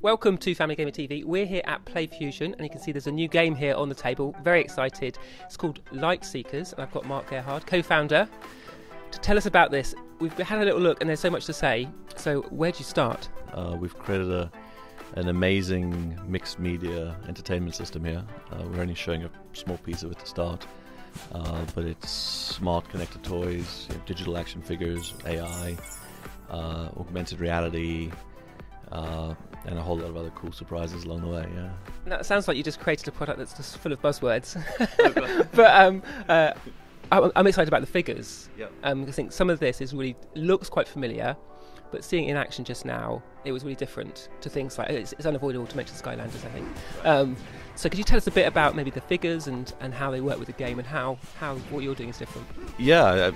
Welcome to Family Gamer TV. We're here at PlayFusion, and you can see there's a new game here on the table. Very excited. It's called Lightseekers, and I've got Mark Gerhard, co-founder, to tell us about this. We've had a little look, and there's so much to say. So where do you start? We've created an amazing mixed media entertainment system here. We're only showing a small piece of it to start, but it's smart connected toys, digital action figures, AI, augmented reality, and a whole lot of other cool surprises along the way. Yeah. Now, it sounds like you just created a product that's just full of buzzwords. But I'm excited about the figures. Yep. I think some of this looks quite familiar, but seeing it in action just now, it was really different to things like it's unavoidable to mention Skylanders, I think. So could you tell us a bit about maybe the figures and how they work with the game and how what you're doing is different? Yeah,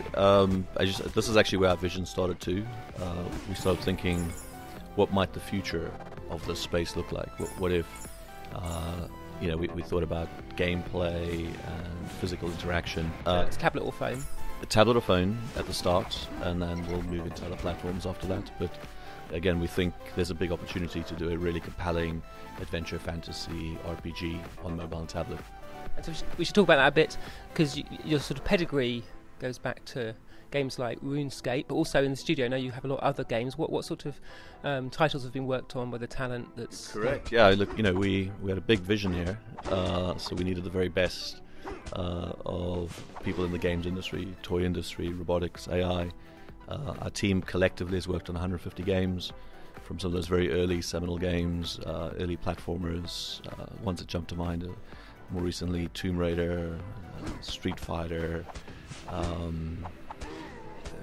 this is actually where our vision started too. We started thinking, what might the future of this space look like? What if, we thought about gameplay and physical interaction. It's a tablet or phone? A tablet or phone at the start, and then we'll move into other platforms after that. But again, we think there's a big opportunity to do a really compelling adventure fantasy RPG on mobile and tablet. And so we should talk about that a bit, because your sort of pedigree goes back to games like Runescape, but also in the studio. I know you have a lot of other games. What sort of titles have been worked on by the talent that's... Correct. Yeah, look, we had a big vision here, so we needed the very best of people in the games industry, toy industry, robotics, AI. Our team collectively has worked on 150 games, from some of those very early seminal games, early platformers, ones that jump to mind, more recently Tomb Raider, Street Fighter,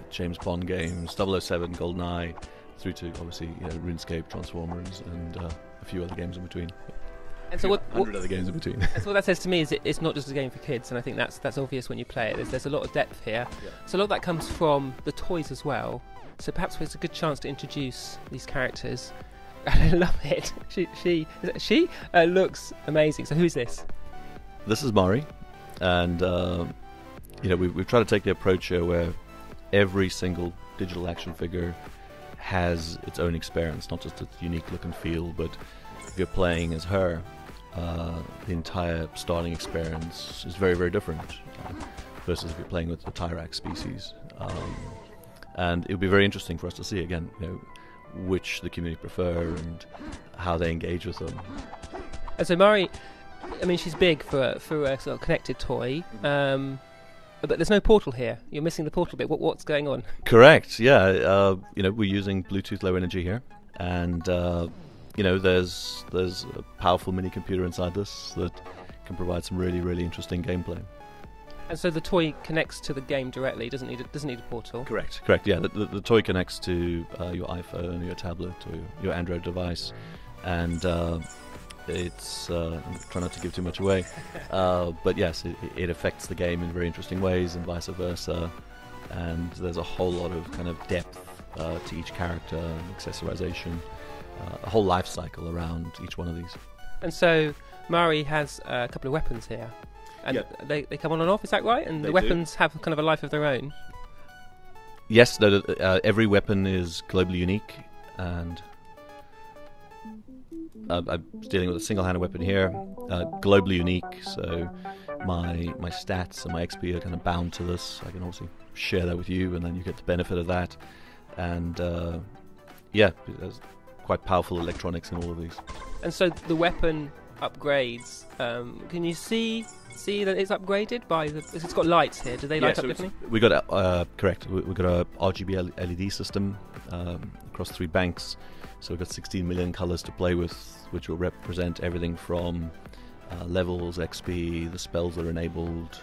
James Bond games, 007, GoldenEye, through to obviously RuneScape, Transformers, and a few other games in between. And so 100 other games in between. And so what that says to me is it's not just a game for kids, and I think that's obvious when you play it. There's a lot of depth here. Yeah. So a lot of that comes from the toys as well. So perhaps it's a good chance to introduce these characters. I love it. She looks amazing. So who's this? This is Mari, and we've tried to take the approach here where every single digital action figure has its own experience, not just its unique look and feel, but if you're playing as her, the entire starting experience is very, very different versus if you're playing with the Tyrax species. And it would be very interesting for us to see, again, which the community prefer and how they engage with them. And so Mari, I mean, she's big for a sort of connected toy, but there's no portal here. You're missing the portal bit. What's going on? Correct, yeah. We're using Bluetooth Low Energy here, and there's a powerful mini computer inside this that can provide some really, really interesting gameplay. And so the toy connects to the game directly. Doesn't need a portal. Correct. Yeah, the toy connects to your iPhone, or your tablet, or your Android device, and it's try not to give too much away, but yes, it affects the game in very interesting ways, and vice versa. And there's a whole lot of kind of depth to each character, and accessorization. A whole life cycle around each one of these. And so Mari has a couple of weapons here, and they come on and off, is that right? And the weapons have kind of a life of their own? Yes, every weapon is globally unique, and I'm dealing with a single-handed weapon here, globally unique, so my stats and my XP are kind of bound to this. I can obviously share that with you, and then you get the benefit of that. And there's quite powerful electronics in all of these. And so the weapon upgrades. Can you see that it's upgraded by it's got lights here? Do they light up differently? We got correct. We got a RGB LED system across 3 banks. So we've got 16 million colors to play with, which will represent everything from levels, XP, the spells that are enabled,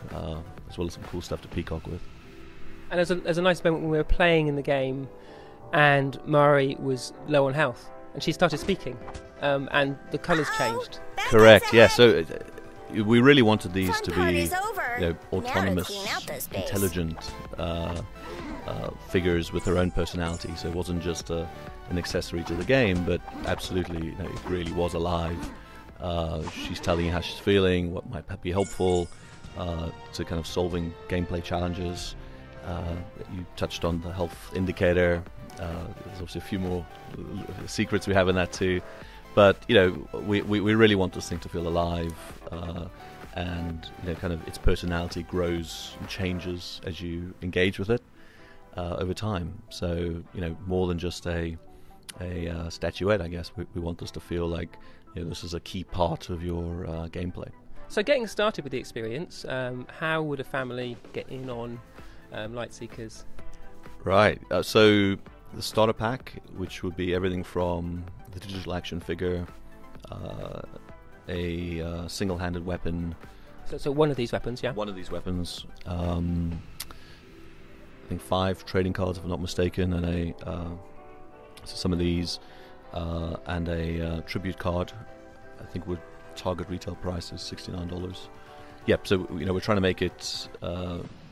as well as some cool stuff to peacock with. And there's a nice moment when we were playing in the game, and Mari was low on health, and she started speaking, and the colours changed. Correct, yeah. So we really wanted these to be autonomous, intelligent figures with their own personality. So it wasn't just an accessory to the game, but absolutely, it really was alive. She's telling you how she's feeling, what might be helpful to kind of solving gameplay challenges. You touched on the health indicator. There's obviously a few more secrets we have in that too. But we really want this thing to feel alive, and kind of its personality grows and changes as you engage with it over time. So more than just a statuette, I guess we want this to feel like this is a key part of your gameplay. So getting started with the experience, how would a family get in on Lightseekers? Right. So the starter pack, which would be everything from the digital action figure, a single-handed weapon. So one of these weapons, yeah? One of these weapons. I think 5 trading cards, if I'm not mistaken, and so some of these, and a tribute card. I think would target retail price is $69. Yep. So we're trying to make it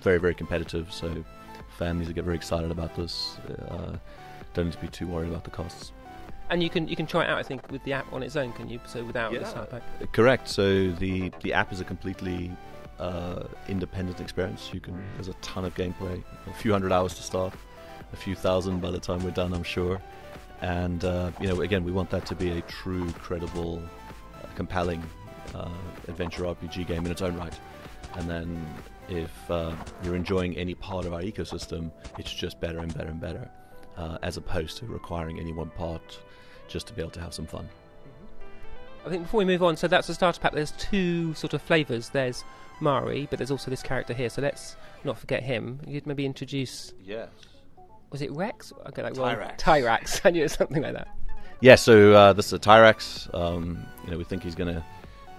very, very competitive. So families that get very excited about this don't need to be too worried about the costs. And you can try it out, I think, with the app on its own, can you? So without the starter pack. Correct. So the app is a completely independent experience. There's a ton of gameplay, a few hundred hours to start, a few thousand by the time we're done, I'm sure. And again, we want that to be a true, credible, compelling adventure RPG game in its own right. And then if you're enjoying any part of our ecosystem, it's just better and better and better, as opposed to requiring any one part just to be able to have some fun. I think before we move on, so that's the starter pack. There's 2 sort of flavours. There's Mari, but there's also this character here. So let's not forget him. You'd maybe introduce... Yes. Was it Rex? Okay, Tyrax. Tyrax. I knew it was something like that. Yeah, so this is a Tyrax. We think he's going to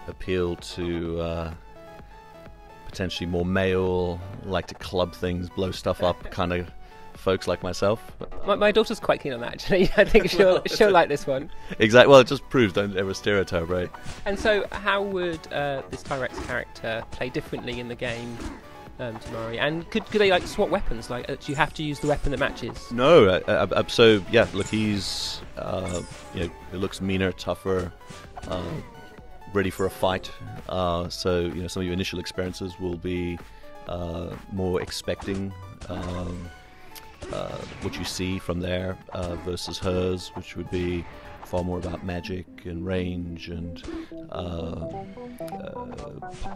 appeal to potentially more male, like to club things, blow stuff up, kind of folks like myself. My daughter's quite keen on that, actually. I think she'll like this one. Exactly. Well, it just proves don't ever stereotype, right? And so, how would this Tyrax character play differently in the game to Mari? And could they swap weapons? Do you have to use the weapon that matches? No. So yeah, look, he's it looks meaner, tougher, ready for a fight. So some of your initial experiences will be more expecting what you see from there versus hers, which would be far more about magic and range and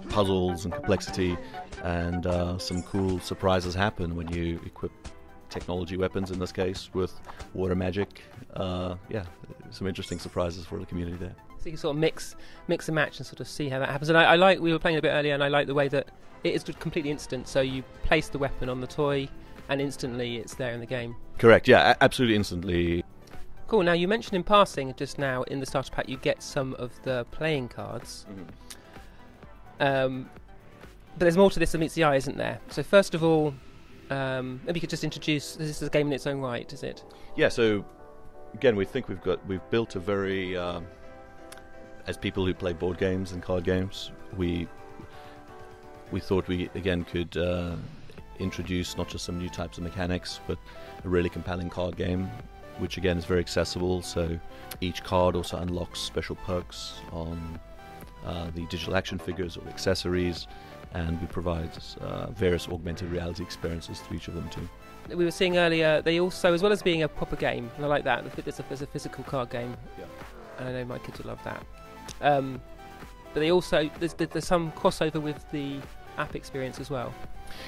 puzzles and complexity, and some cool surprises happen when you equip technology weapons, in this case with water magic. Some interesting surprises for the community there. So you can sort of mix and match and sort of see how that happens. And I like, we were playing a bit earlier, and I like the way that it is completely instant. So you place the weapon on the toy and instantly it's there in the game. Correct, yeah, absolutely instantly. Cool. Now, you mentioned in passing just now in the starter pack you get some of the playing cards. Mm-hmm. But there's more to this than meets the eye, isn't there? So first of all, maybe you could just introduce, this is a game in its own right, is it? Yeah, so again, we think we've built a very, as people who play board games and card games, we thought we again could introduce not just some new types of mechanics, but a really compelling card game, which again is very accessible. So each card also unlocks special perks on the digital action figures or accessories, and we provide various augmented reality experiences to each of them too. We were seeing earlier, they also, as well as being a proper game, and I like that, there's a physical card game, and I know my kids will love that. But they also, there's some crossover with the app experience as well.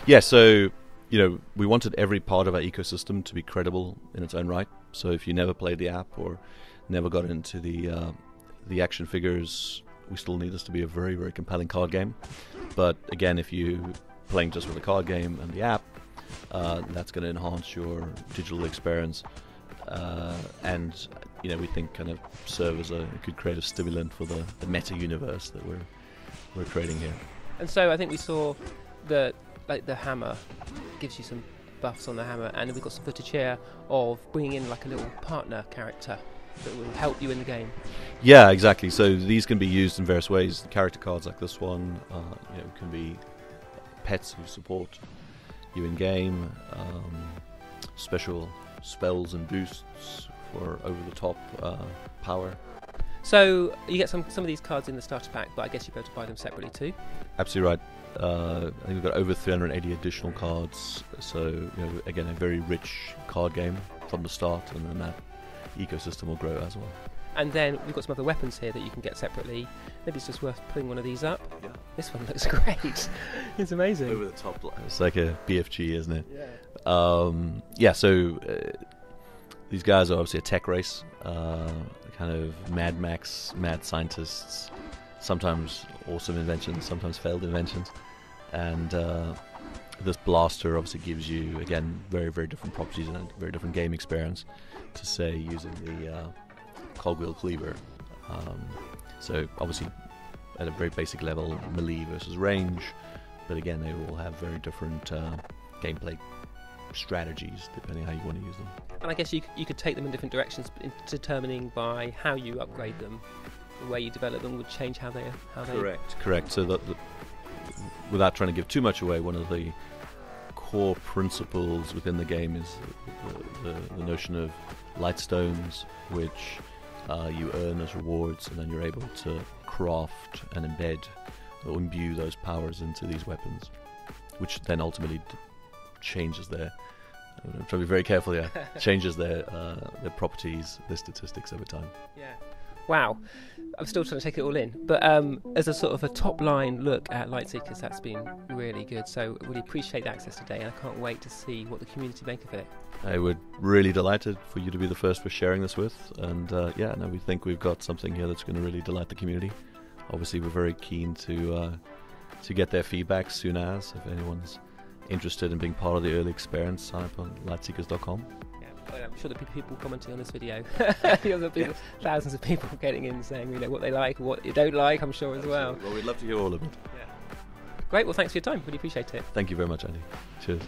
Yeah, so we wanted every part of our ecosystem to be credible in its own right. So if you never played the app or never got into the action figures, we still need this to be a very, very compelling card game. But again, if you're playing just with the card game and the app, that's going to enhance your digital experience, and we think kind of serve as a good creative stimulant for the meta universe that we're creating here. And so I think we saw the hammer gives you some buffs on the hammer, and we've got some footage here of bringing in like a little partner character that will help you in the game. Yeah, exactly. So these can be used in various ways. Character cards like this one, can be pets who support you in game, special spells and boosts for over-the-top power. So you get some of these cards in the starter pack, but I guess you'll be able to buy them separately too. Absolutely right. I think we've got over 380 additional cards. So again, a very rich card game from the start, and then that ecosystem will grow as well. And then we've got some other weapons here that you can get separately. Maybe it's just worth pulling one of these up. Yeah. This one looks great. It's amazing. Over the top, it's like a BFG, isn't it? Yeah. So these guys are obviously a tech race, kind of Mad Max, mad scientists, sometimes awesome inventions, sometimes failed inventions. And this blaster obviously gives you, again, very, very different properties and a very different game experience to, say, using the cogwheel cleaver. So obviously at a very basic level, melee versus range, but again they all have very different gameplay strategies depending how you want to use them. And I guess you could take them in different directions, in determining by how you upgrade them, the way you develop them would change how they. Correct. So without trying to give too much away, one of the core principles within the game is the notion of light stones, which you earn as rewards, and then you're able to craft and embed or imbue those powers into these weapons, which then ultimately changes their. I'm trying to be very careful here. Changes their properties, their statistics over time. Yeah. Wow. I'm still trying to take it all in, but as a sort of a top-line look at Lightseekers, that's been really good. So really appreciate the access today, and I can't wait to see what the community make of it. I would really delighted for you to be the first for sharing this with, and we think we've got something here that's going to really delight the community. Obviously, we're very keen to get their feedback soon as. If anyone's interested in being part of the early experience, sign up on lightseekers.com. I'm sure there'll be people commenting on this video. There'll be thousands of people getting in saying, what they like, what you don't like, I'm sure as well. Well, we'd love to hear all of it. Yeah. Great, well thanks for your time, really appreciate it. Thank you very much, Andy. Cheers.